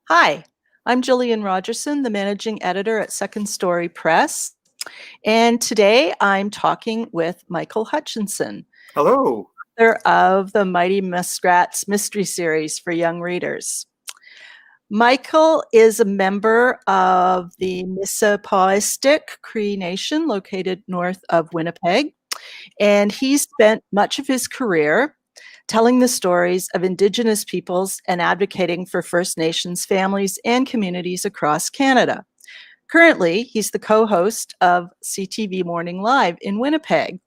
Hi, I'm Gillian Rodgerson, the managing editor at Second Story Press. And today I'm talking with Michael Hutchinson, Hello. author of the Mighty Muskrats Mystery series for young readers. Michael is a member of the Mississippic Cree Nation located north of Winnipeg, and he spent much of his career telling the stories of Indigenous peoples and advocating for First Nations families and communities across Canada. Currently, he's the co-host of CTV Morning Live in Winnipeg.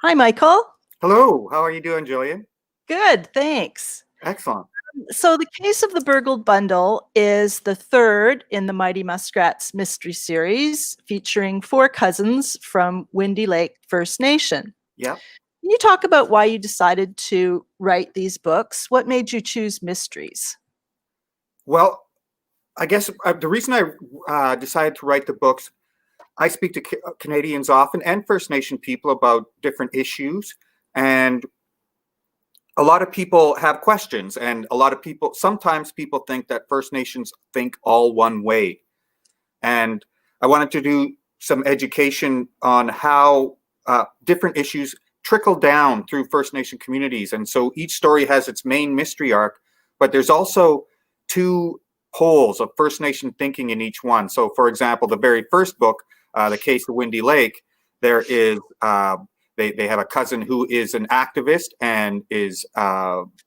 Hi, Michael. Hello. How are you doing, Jillian? Good, thanks. Excellent. So, The Case of the Burgled Bundle is the third in the Mighty Muskrats Mystery series, featuring four cousins from Windy Lake First Nation. Yeah. Can you talk about why you decided to write these books? What made you choose mysteries? Well, I guess the reason I decided to write the books, I speak to Canadians often and First Nation people about different issues. And a lot of people have questions. And sometimes people think that First Nations think all one way. And I wanted to do some education on how different issues trickle down through First Nation communities. And so each story has its main mystery arc, but there's also two poles of First Nation thinking in each one. So, for example, the very first book, The Case of Windy Lake, there is they have a cousin who is an activist and is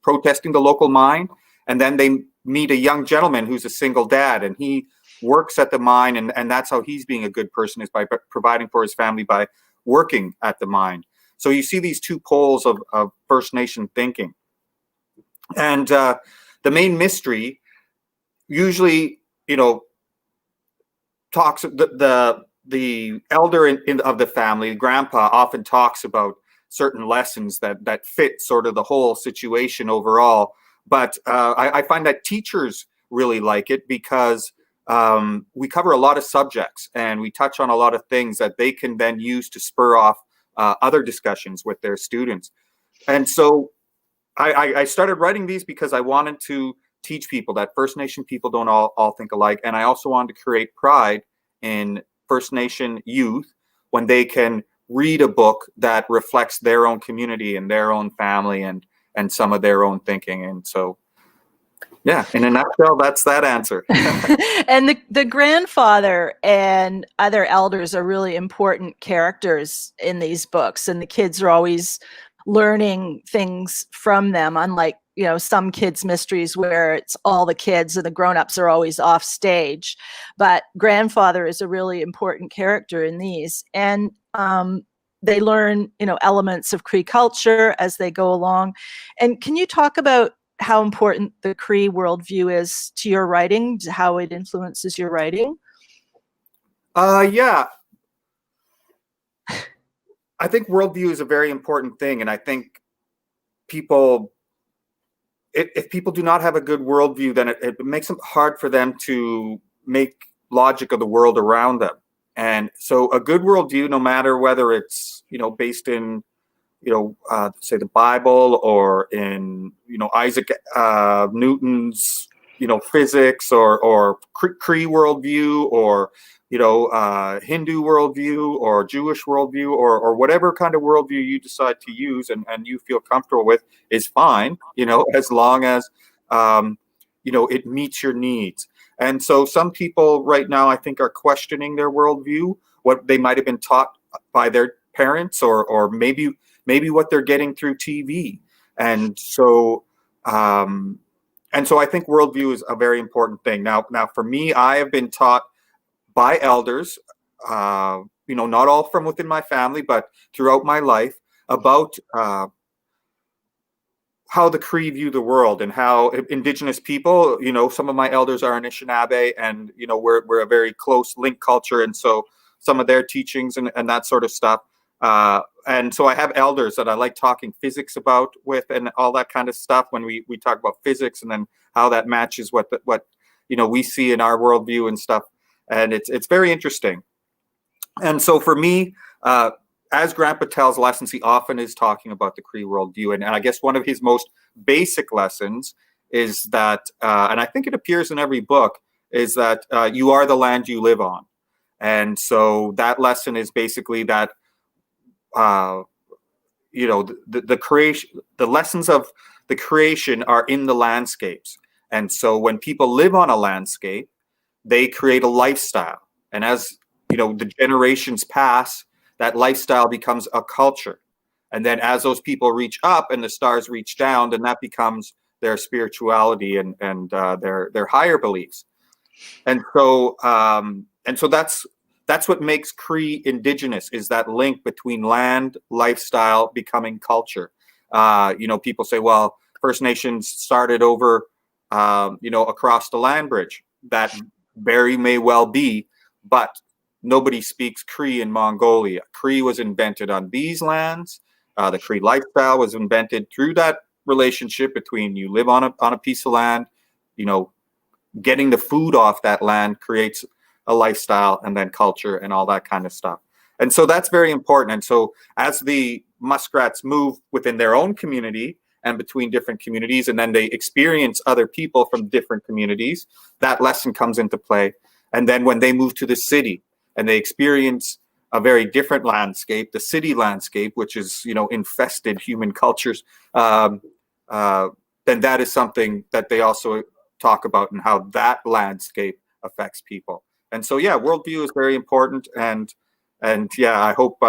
protesting the local mine. And then they meet a young gentleman who's a single dad, and he works at the mine, and that's how he's being a good person, is by providing for his family by working at the mine. So you see these two poles of First Nation thinking. And the main mystery usually, talks, the elder of the family, grandpa, often talks about certain lessons that fit sort of the whole situation overall. But I find that teachers really like it because we cover a lot of subjects and we touch on a lot of things that they can then use to spur off other discussions with their students. And so I started writing these because I wanted to teach people that First Nation people don't all think alike. And I also wanted to create pride in First Nation youth when they can read a book that reflects their own community and their own family and some of their own thinking. And so, yeah, in a nutshell, that's that answer. And the grandfather and other elders are really important characters in these books, and the kids are always learning things from them, unlike some kids mysteries where it's all the kids and the grown-ups are always off stage. But grandfather is a really important character in these, and they learn elements of Cree culture as they go along. And can you talk about how important the Cree worldview is to your writing, how it influences your writing? Yeah. I think worldview is a very important thing. And I think if people do not have a good worldview, then it makes it hard for them to make logic of the world around them. And so a good worldview, no matter whether it's, based in, say the Bible or in, Isaac Newton's, physics or Cree worldview or, Hindu worldview or Jewish worldview or whatever kind of worldview you decide to use and you feel comfortable with is fine, as long as, it meets your needs. And so some people right now, I think, are questioning their worldview, what they might have been taught by their parents or maybe what they're getting through TV. And so I think worldview is a very important thing. Now for me, I have been taught by elders, not all from within my family, but throughout my life about how the Cree view the world and how Indigenous people, some of my elders are Anishinaabe and, we're a very close link culture. And so some of their teachings and that sort of stuff. And so I have elders that I like talking physics about with and all that kind of stuff when we talk about physics and then how that matches what we see in our worldview and stuff. And it's very interesting. And so for me, as Grandpa tells lessons, he often is talking about the Cree worldview. And I guess one of his most basic lessons is that, and I think it appears in every book, is that you are the land you live on. And so that lesson is basically that, the creation, the lessons of the creation are in the landscapes. And so when people live on a landscape, they create a lifestyle. And as, the generations pass, that lifestyle becomes a culture. And then as those people reach up and the stars reach down, then that becomes their spirituality and their higher beliefs. And so that's what makes Cree indigenous, is that link between land, lifestyle, becoming culture. People say, well, First Nations started over, across the land bridge. That very may well be, but nobody speaks Cree in Mongolia. Cree was invented on these lands. The Cree lifestyle was invented through that relationship between you live on a piece of land, getting the food off that land creates a lifestyle, and then culture and all that kind of stuff. And so that's very important. And so as the muskrats move within their own community and between different communities, and then they experience other people from different communities, that lesson comes into play. And then when they move to the city and they experience a very different landscape, the city landscape, which is, infested human cultures, then that is something that they also talk about, and how that landscape affects people. And so, yeah, worldview is very important, and yeah, I hope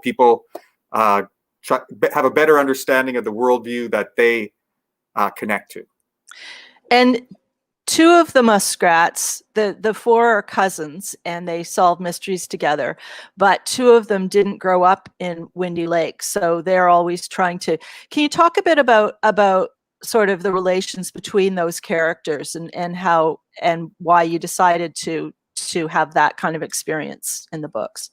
people have a better understanding of the worldview that they connect to. And two of the muskrats, the four are cousins, and they solve mysteries together, but two of them didn't grow up in Windy Lake, so they're always trying to. Can you talk a bit about sort of the relations between those characters, and how and why you decided to have that kind of experience in the books?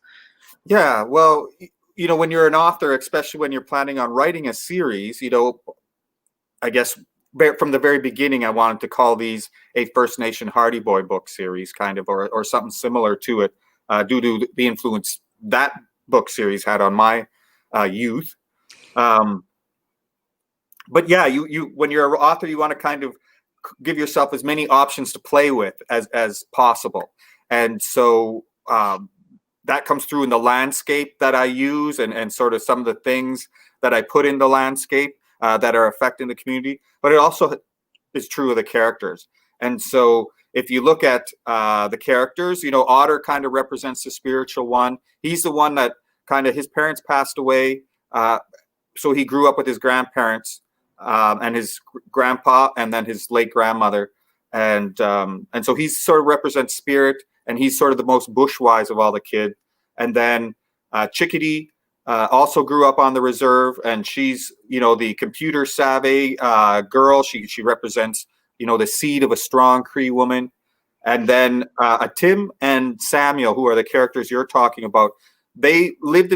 Yeah, well, when you're an author, especially when you're planning on writing a series, I guess from the very beginning, I wanted to call these a First Nation Hardy Boy book series, kind of, or something similar to it, due to the influence that book series had on my youth. But yeah, you when you're an author, you want to kind of give yourself as many options to play with as possible. And so that comes through in the landscape that I use, and sort of some of the things that I put in the landscape that are affecting the community. But it also is true of the characters. And so if you look at the characters, Otter kind of represents the spiritual one. He's the one that kind of, his parents passed away. So he grew up with his grandparents and his grandpa, and then his late grandmother. And so he sort of represents spirit, and he's sort of the most bushwise of all the kids. And then Chickadee also grew up on the reserve, and she's, the computer savvy girl. She represents, the seed of a strong Cree woman. And then Tim and Samuel, who are the characters you're talking about, they lived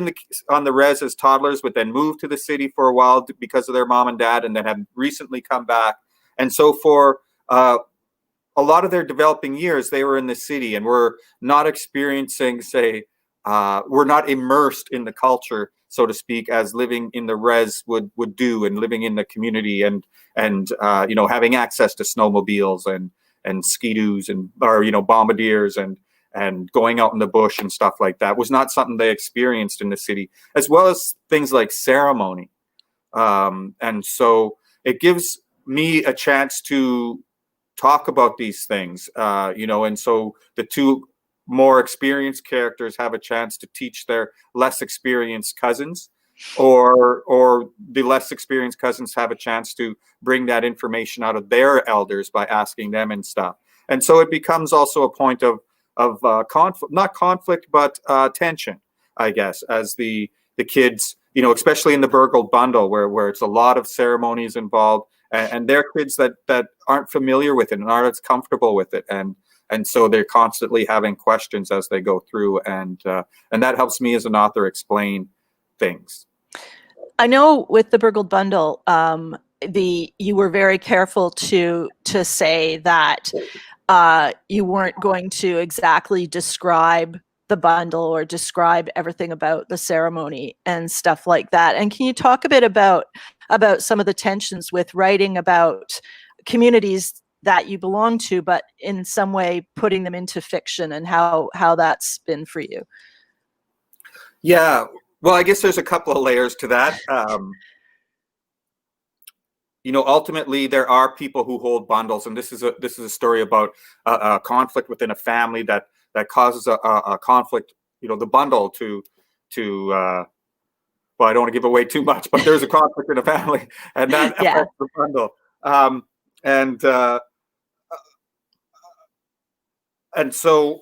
on the res as toddlers, but then moved to the city for a while because of their mom and dad, and then have recently come back. And so for a lot of their developing years, they were in the city and were not experiencing, were not immersed in the culture, so to speak, as living in the res would do, and living in the community, and having access to snowmobiles and ski-doos or bombardiers and going out in the bush and stuff like that was not something they experienced in the city, as well as things like ceremony. And so it gives me a chance to talk about these things, and so the two more experienced characters have a chance to teach their less experienced cousins, or the less experienced cousins have a chance to bring that information out of their elders by asking them and stuff. And so it becomes also a point of conflict, not conflict, but tension, I guess, as the kids, especially in the Burgled Bundle, where it's a lot of ceremonies involved, and they're kids that aren't familiar with it and aren't as comfortable with it, and so they're constantly having questions as they go through, and that helps me as an author explain things. I know with the Burgled Bundle, you were very careful to say that you weren't going to exactly describe the bundle or describe everything about the ceremony and stuff like that. And can you talk a bit about some of the tensions with writing about communities that you belong to, but in some way putting them into fiction, and how that's been for you. Yeah, well, I guess there's a couple of layers to that. Ultimately, there are people who hold bundles, and this is a story about a conflict within a family that causes a conflict. The bundle well, I don't want to give away too much, but there's a conflict in a family, and that affects the bundle. And so,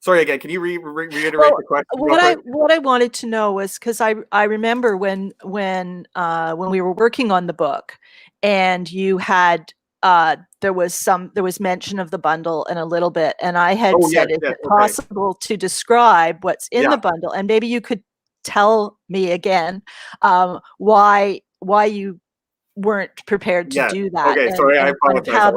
sorry again. Can you reiterate the question? What I wanted to know was, because I remember when we were working on the book, and you had there was mention of the bundle in a little bit, and I had said, is it possible to describe what's in the bundle? And maybe you could tell me again why you weren't prepared to do that. Okay, sorry, I apologize.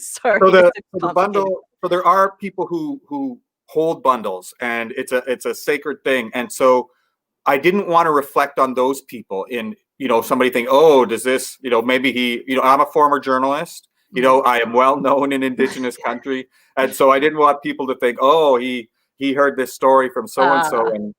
Sorry. So the bundle. So there are people who hold bundles, and it's a sacred thing. And so I didn't want to reflect on those people in, somebody think, oh, does this, maybe I'm a former journalist, I am well known in Indigenous country. And so I didn't want people to think, oh, he heard this story from so-and-so and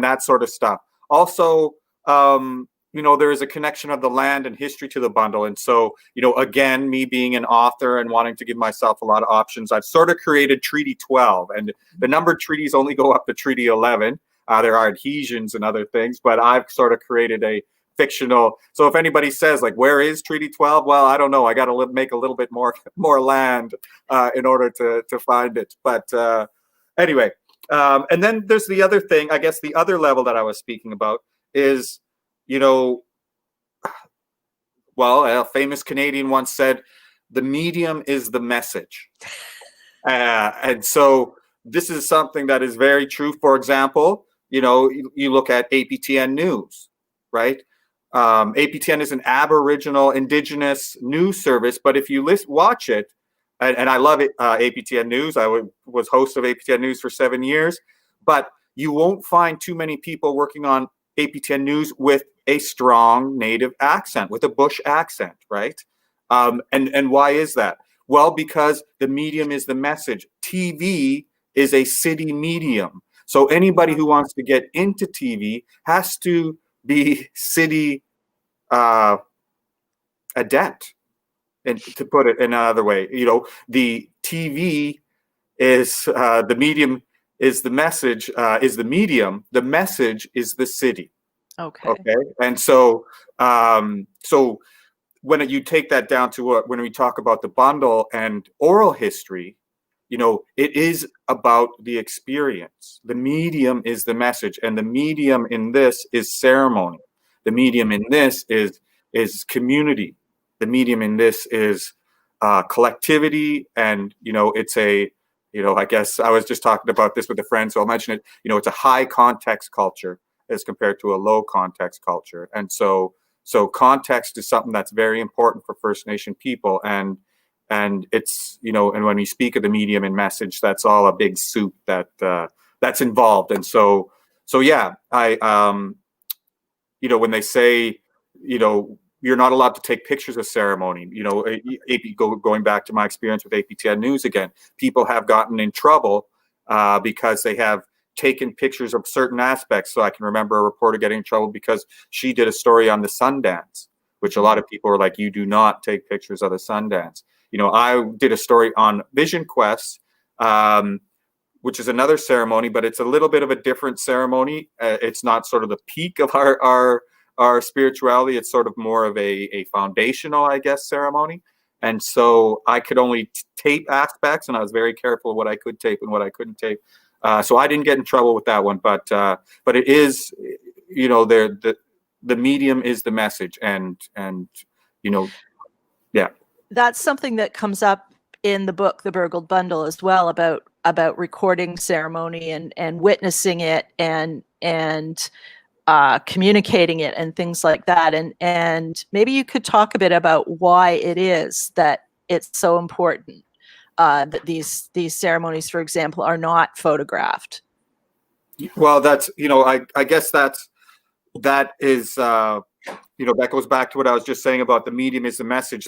that sort of stuff. Also, there is a connection of the land and history to the bundle. And so, again, me being an author and wanting to give myself a lot of options, I've sort of created Treaty 12. And the numbered treaties only go up to Treaty 11. There are adhesions and other things, but I've sort of created a fictional. So if anybody says, like, where is Treaty 12? Well, I don't know. I got to make a little bit more land in order to find it. But anyway, and then there's the other thing, I guess the other level that I was speaking about is, a famous Canadian once said, the medium is the message. And so this is something that is very true. For example, you look at APTN News, right? APTN is an Aboriginal Indigenous news service, but if you watch it, and I love it, APTN News. I was host of APTN News for 7 years, but you won't find too many people working on APTN News with a strong native accent, with a bush accent, right? And why is that? Well, because the medium is the message. TV is a city medium. So anybody who wants to get into TV has to be city adept. And to put it in another way, the TV is the medium, is the message, is the medium. The message is the city. Okay. And so, so when you take that down to when we talk about the bundle and oral history, it is about the experience. The medium is the message, and the medium in this is ceremony. The medium in this is community. The medium in this is collectivity, and it's a I guess I was just talking about this with a friend, so I'll mention it. It's a high context culture as compared to a low context culture, and so context is something that's very important for First Nation people, and it's and when we speak of the medium and message, that's all a big soup that's involved. And so yeah, I when they say you're not allowed to take pictures of ceremony, going back to my experience with APTN News again, people have gotten in trouble because they have taken pictures of certain aspects. So I can remember a reporter getting in trouble because she did a story on the Sundance, which a lot of people are like, you do not take pictures of the Sundance. I did a story on Vision Quest, which is another ceremony, but it's a little bit of a different ceremony. It's not sort of the peak of our spirituality. It's sort of more of a foundational, I guess, ceremony. And so I could only tape aspects, and I was very careful of what I could tape and what I couldn't tape. So I didn't get in trouble with that one, but it is, the medium is the message, and yeah. That's something that comes up in the book, The Burgled Bundle, as well, about recording ceremony and witnessing it and communicating it and things like that. And maybe you could talk a bit about why it is that it's so important that these ceremonies, for example, are not photographed. Well, that's I guess that is that goes back to what I was just saying about the medium is the message.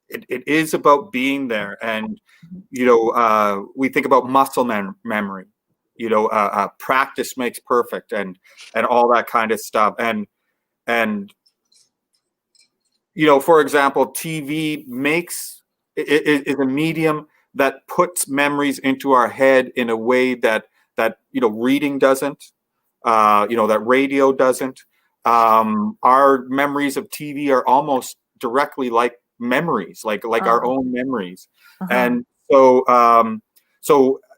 It is about being there. And, we think about muscle memory, practice makes perfect, and all that kind of stuff. And, for example, TV is a medium that puts memories into our head in a way that reading doesn't, that radio doesn't. Our memories of TV are almost directly like memories, like our own memories. And so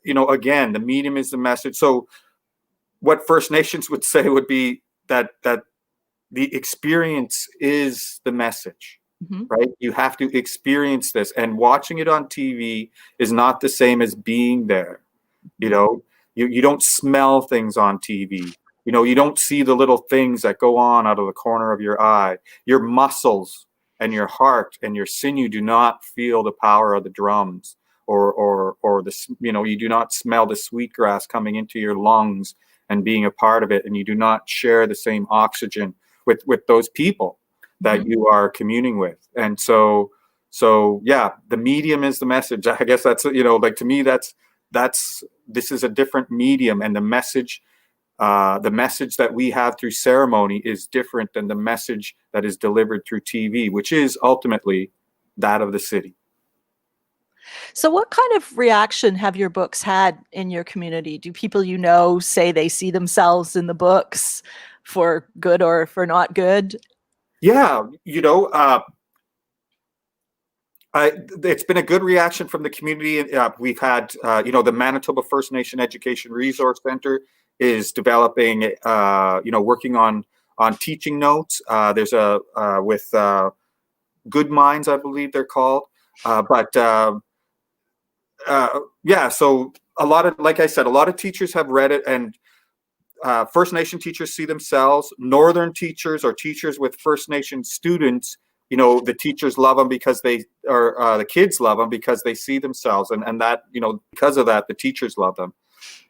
again, the medium is the message. So what First Nations would say would be that the experience is the message. Right? You have to experience this, and watching it on TV is not the same as being there. You don't smell things on TV. You don't see the little things that go on out of the corner of your eye. Your muscles and your heart and your sinew do not feel the power of the drums, or you do not smell the sweetgrass coming into your lungs and being a part of it, and you do not share the same oxygen with those people that you are communing with. And so yeah, the medium is the message. I guess that's, to me, this is a different medium, and the message that we have through ceremony is different than the message that is delivered through TV, which is ultimately that of the city. So what kind of reaction have your books had in your community? Do people say they see themselves in the books for good or for not good? Yeah, it's been a good reaction from the community. We've had, the Manitoba First Nation Education Resource Center is developing, working on teaching notes. There's with Good Minds, I believe they're called. Yeah, so like I said, a lot of teachers have read it, and First Nation teachers see themselves. Northern teachers or teachers with First Nation students, the teachers love them because the kids love them because they see themselves, and that, because of that, the teachers love them.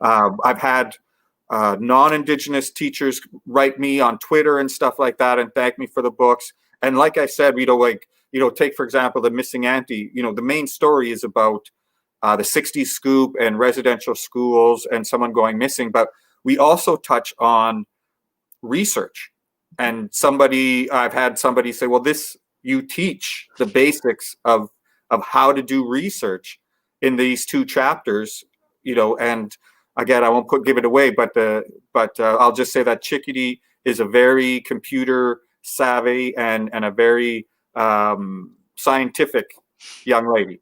I've had non-Indigenous teachers write me on Twitter and stuff like that and thank me for the books. And like I said, take, for example, The Missing Auntie. The main story is about the 60s scoop and residential schools and someone going missing, but we also touch on research. And I've had somebody say, well, you teach the basics of how to do research in these 2 chapters, and again, I won't give it away, but I'll just say that Chickadee is a very computer savvy and a very scientific young lady.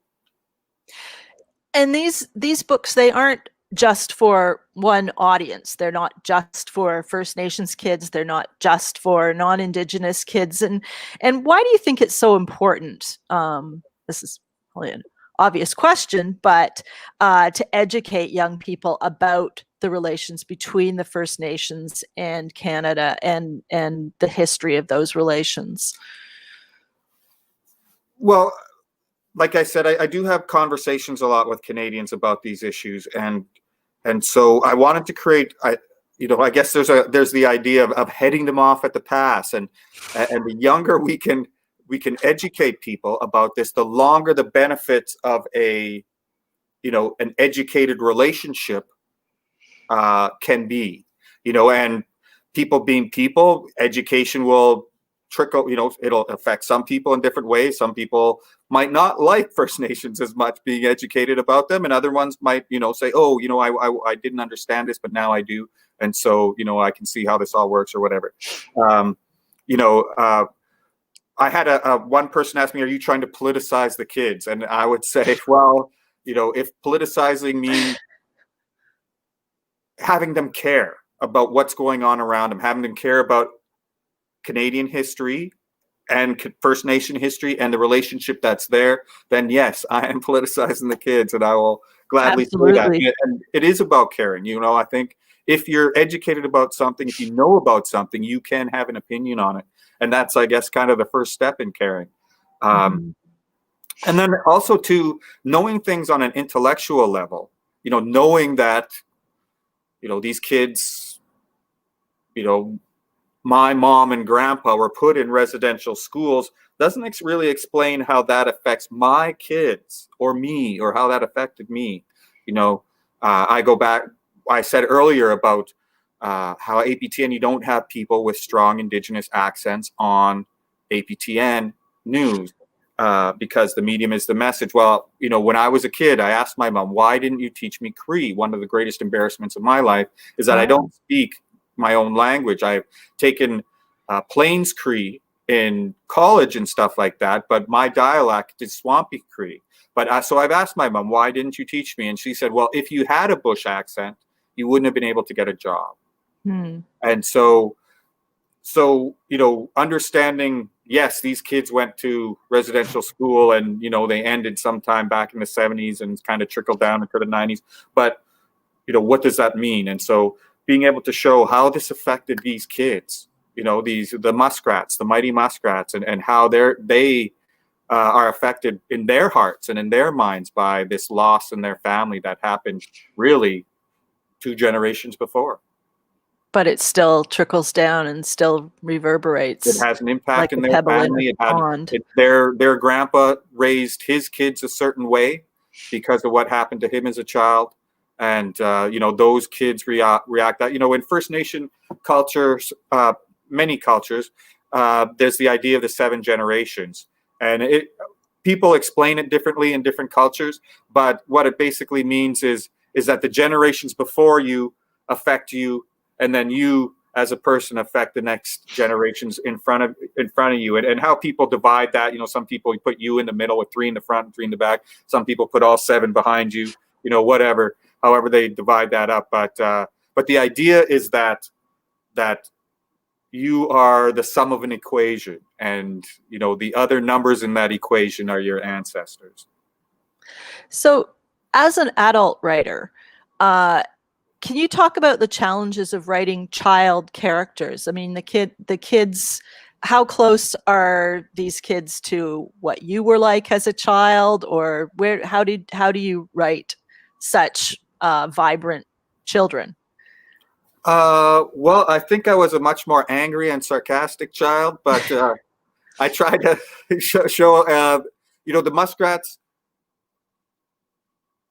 And these books, they aren't just for one audience. They're not just for First Nations kids. They're not just for non-Indigenous kids. And why do you think it's so important? This is probably an obvious question, but to educate young people about the relations between the First Nations and Canada and the history of those relations. Well, like I said, I do have conversations a lot with Canadians about these issues, and so I wanted to create, I guess there's the idea of heading them off at the pass, and the younger we can educate people about this, the longer the benefits of an educated relationship can be, and people being people, education will trickle, it'll affect some people in different ways. Some people might not like First Nations as much, being educated about them, and other ones might, say, oh, I didn't understand this, but now I do. And so, I can see how this all works or whatever. I had one person ask me, are you trying to politicize the kids? And I would say, well, if politicizing means having them care about what's going on around them, having them care about Canadian history and First Nation history and the relationship that's there, then yes, I am politicizing the kids, and I will gladly say that. And it is about caring. I think if you're educated about something, if you know about something, you can have an opinion on it. And that's, I guess, kind of the first step in caring. And then also to knowing things on an intellectual level, knowing that, these kids, my mom and grandpa were put in residential schools doesn't really explain how that affects my kids or me, or how that affected me. You know, I go back, I said earlier about how APTN, you don't have people with strong Indigenous accents on APTN news because the medium is the message. Well, you know, when I was a kid, I asked my mom, why didn't you teach me Cree? One of the greatest embarrassments of my life is that I don't speak my own language. I've taken Plains Cree in college and stuff like that, but my dialect is Swampy Cree. But so I've asked my mom, why didn't you teach me? And she said, well, if you had a bush accent, you wouldn't have been able to get a job. And so, you know, understanding, yes, these kids went to residential school and, you know, they ended sometime back in the 70s and kind of trickled down into the 90s. But, you know, what does that mean? And so being able to show how this affected these kids, you know, the muskrats, the Mighty Muskrats, and how they are affected in their hearts and in their minds by this loss in their family that happened really 2 generations before. But it still trickles down and still reverberates. It has an impact like in a their pebble in family. a pond. Their grandpa raised his kids a certain way because of what happened to him as a child. And, you know, those kids react that, you know, in First Nation cultures, many cultures, there's the idea of the 7 generations. And people explain it differently in different cultures. But what it basically means is that the generations before you affect you, and then you as a person affect the next generations in front of you, and how people divide that. You know, some people put you in the middle with 3 in the front and 3 in the back. Some people put all 7 behind you, you know, whatever, however they divide that up. But the idea is that you are the sum of an equation, and, you know, the other numbers in that equation are your ancestors. So as an adult writer, can you talk about the challenges of writing child characters? I mean, the kids, how close are these kids to what you were like as a child, or how do you write such vibrant children? Well, I think I was a much more angry and sarcastic child, but I tried to show, you know, the muskrats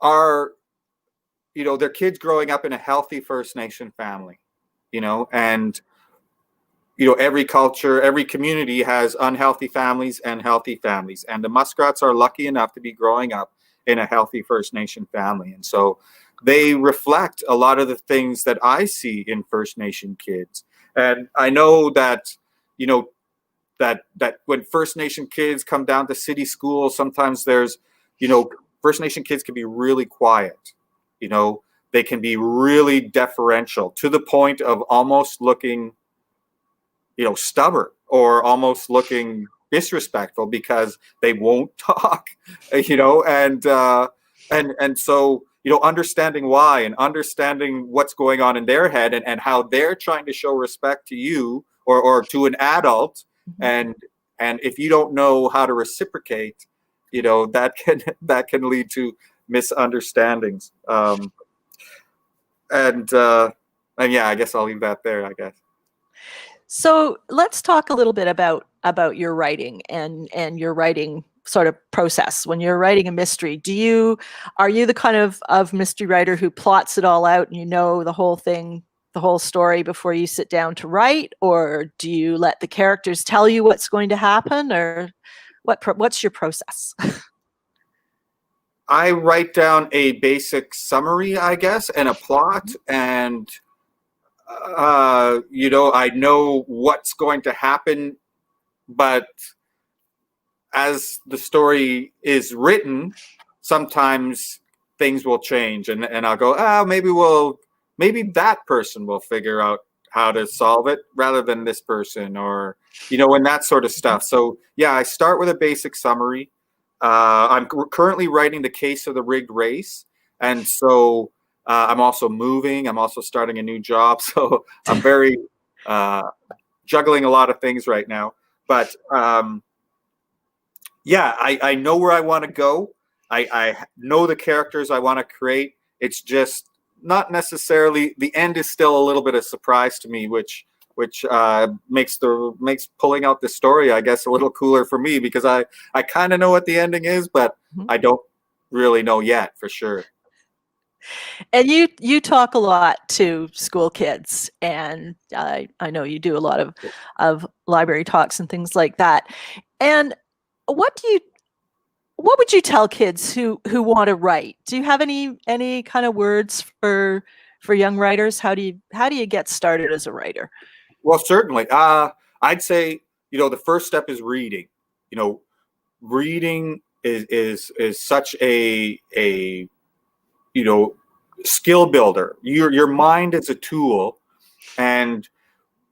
are, you know, they're kids growing up in a healthy First Nation family, you know, and, you know, every culture, every community has unhealthy families and healthy families. And the muskrats are lucky enough to be growing up in a healthy First Nation family. And so they reflect a lot of the things that I see in First Nation kids. And I know that, you know, that when First Nation kids come down to city schools, sometimes there's, you know, First Nation kids can be really quiet. You know, they can be really deferential to the point of almost looking, you know, stubborn, or almost looking disrespectful because they won't talk, you know, and so, you know, understanding why and understanding what's going on in their head, and how they're trying to show respect to you or to an adult. And if you don't know how to reciprocate, you know, that can lead to misunderstandings. And yeah, I guess I'll leave that there, I guess. So let's talk a little bit about your writing and your writing sort of process. When you're writing a mystery, are you the kind of mystery writer who plots it all out and you know the whole thing, the whole story before you sit down to write, or do you let the characters tell you what's going to happen, or what's your process? I write down a basic summary, I guess, and a plot, and you know, I know what's going to happen, but as the story is written, sometimes things will change, and I'll go, maybe that person will figure out how to solve it rather than this person, or, you know, and that sort of stuff. So yeah, I start with a basic summary. I'm currently writing the case of the rigged race, and so I'm also moving. I'm also starting a new job, so I'm very juggling a lot of things right now. But yeah, I know where I want to go. I know the characters I want to create. It's just not necessarily, the end is still a little bit of surprise to me, which which makes pulling out the story, I guess, a little cooler for me, because I kind of know what the ending is, but I don't really know yet for sure. And you talk a lot to school kids, and I know you do a lot of library talks and things like that. And what would you tell kids who want to write? Do you have any kind of words for young writers? How do you get started as a writer? Well, certainly. I'd say, the first step is reading. Reading is such a skill builder. Your mind is a tool, and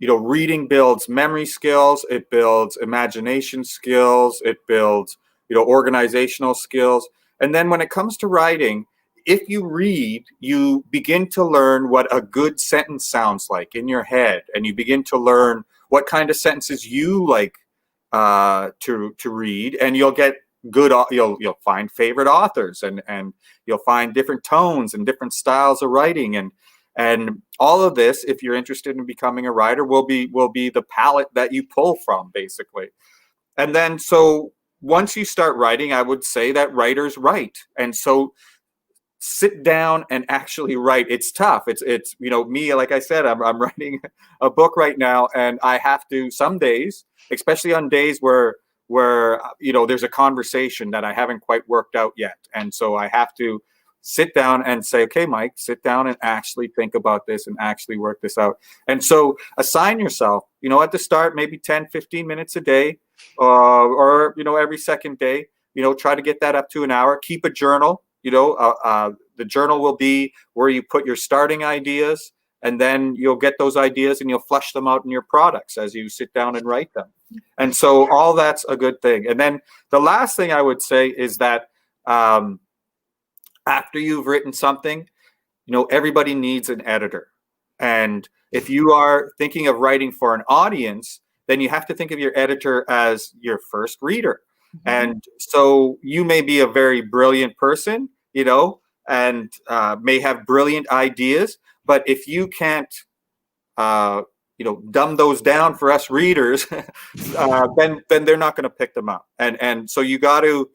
reading builds memory skills, it builds imagination skills, it builds organizational skills. And then when it comes to writing, if you read, you begin to learn what a good sentence sounds like in your head, and you begin to learn what kind of sentences you like to read, and you'll get you'll find favorite authors, and you'll find different tones and different styles of writing, and all of this, if you're interested in becoming a writer, will be the palette that you pull from, basically. And then, so once you start writing, I would say that writers write, and so sit down and actually write. It's tough. It's me, like I said, I'm writing a book right now, and I have to, some days, especially on days where there's a conversation that I haven't quite worked out yet, and so I have to sit down and say, okay, Mike, sit down and actually think about this and actually work this out. And so assign yourself, at the start, maybe 10-15 minutes a day, or every second day, try to get that up to an hour. Keep a journal. The journal will be where you put your starting ideas, and then you'll get those ideas and you'll flesh them out in your products as you sit down and write them. And so all that's a good thing. And then the last thing I would say is that after you've written something, everybody needs an editor. And if you are thinking of writing for an audience, then you have to think of your editor as your first reader. Mm-hmm. And so you may be a very brilliant person, and may have brilliant ideas, but if you can't, dumb those down for us readers, then they're not going to pick them up. And so you got to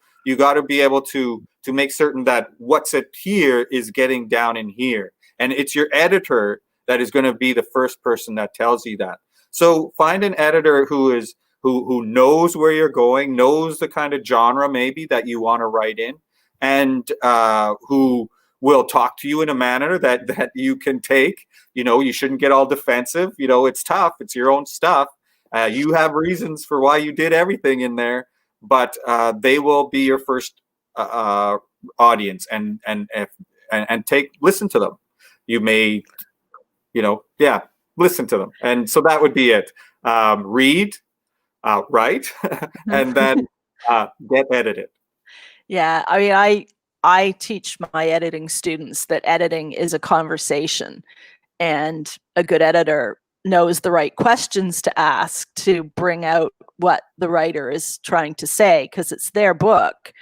be able to make certain that what's at here is getting down in here, and it's your editor that is going to be the first person that tells you that. So find an editor who knows where you're going, knows the kind of genre maybe that you want to write in, and who will talk to you in a manner that you can take. You shouldn't get all defensive. It's tough. It's your own stuff. You have reasons for why you did everything in there, but they will be your first audience, and listen to them. You may, listen to them. And so that would be it. Read, write, and then get edited. Yeah, I mean, I teach my editing students that editing is a conversation, and a good editor knows the right questions to ask to bring out what the writer is trying to say, because it's their book.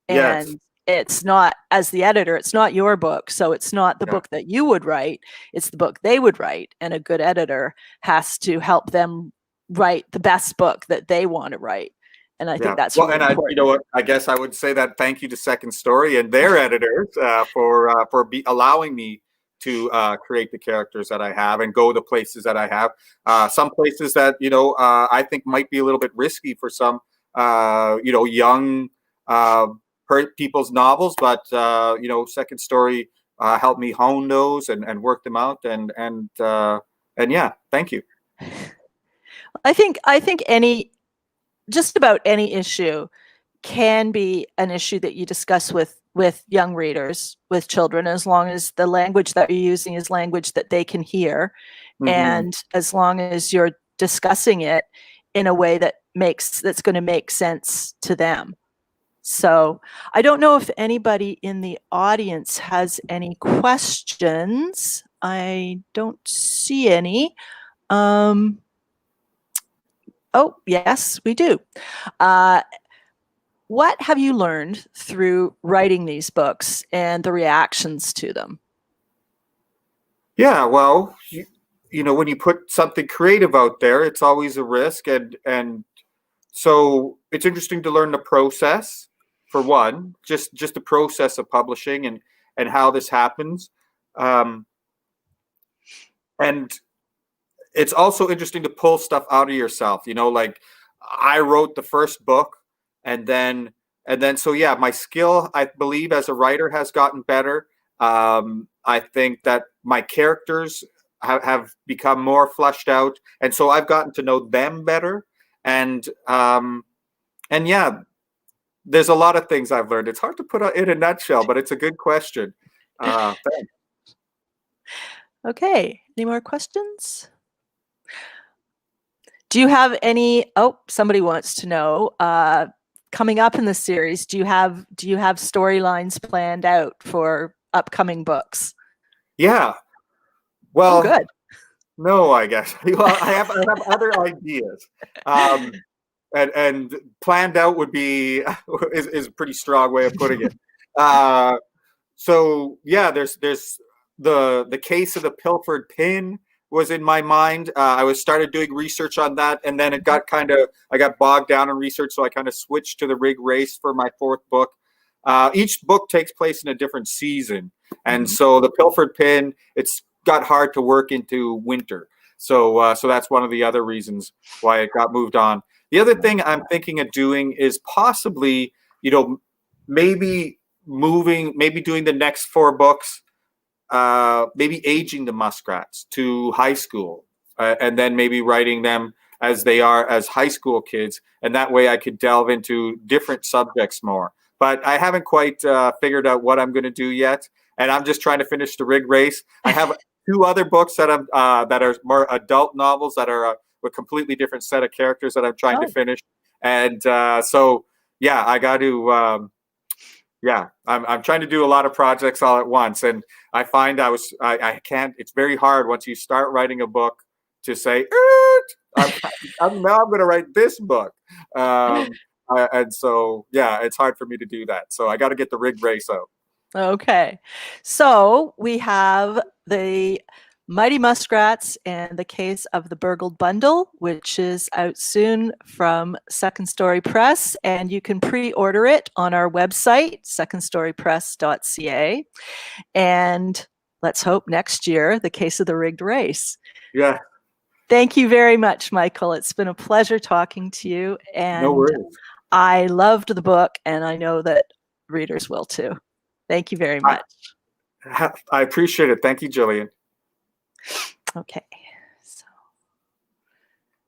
And yes. It's not, as the editor, it's not your book. So it's not the book that you would write, it's the book they would write. And a good editor has to help them write the best book that they want to write. And I think that's really important. I guess I would say that thank you to Second Story and their editors for allowing me to create the characters that I have and go the places that I have. Some places that I think might be a little bit risky for some young people's novels, but Second Story helped me hone those and work them out, and yeah, thank you. I think just about any issue can be an issue that you discuss with young readers, with children, as long as the language that you're using is language that they can hear, mm-hmm. and as long as you're discussing it in a way that's going to make sense to them. So I don't know if anybody in the audience has any questions. I don't see any. Oh, yes, we do. What have you learned through writing these books and the reactions to them? Yeah, well, when you put something creative out there, it's always a risk, and so it's interesting to learn the process, for one, just the process of publishing and how this happens. And it's also interesting to pull stuff out of yourself, like I wrote the first book, and then so yeah, my skill, I believe, as a writer has gotten better. I think that my characters have become more fleshed out, and so I've gotten to know them better. And yeah, there's a lot of things I've learned. It's hard to put in a nutshell, but it's a good question. Thanks. Okay, any more questions? Do you have any? Oh, somebody wants to know. Coming up in the series, do you have storylines planned out for upcoming books? Yeah. Well, good. No, I guess. Well, I have other ideas. And planned out would be is a pretty strong way of putting it. So yeah, there's the case of the pilfered pin was in my mind. I started doing research on that, and then I got bogged down in research, so I kind of switched to the rig race for my fourth book. Each book takes place in a different season, and so the pilfered pin, it's got hard to work into winter. So that's one of the other reasons why it got moved on. The other thing I'm thinking of doing is possibly, maybe doing the next 4 books, maybe aging the muskrats to high school, and then maybe writing them as they are as high school kids. And that way I could delve into different subjects more. But I haven't quite figured out what I'm going to do yet. And I'm just trying to finish the rig race. I have 2 other books that are more adult novels that are a completely different set of characters that I'm trying to finish. And so, yeah, I got to, I'm trying to do a lot of projects all at once. And I find I can't, it's very hard once you start writing a book to say, I'm going to write this book. And so, yeah, it's hard for me to do that. So I got to get the rig race out. Okay, so we have the Mighty Muskrats and the Case of the Burgled Bundle, which is out soon from Second Story Press, and you can pre-order it on our website, secondstorypress.ca. And let's hope next year, The Case of the Rigged Race. Yeah. Thank you very much, Michael. It's been a pleasure talking to you. And no worries. I loved the book, and I know that readers will too. Thank you very much. I appreciate it. Thank you, Gillian. Okay.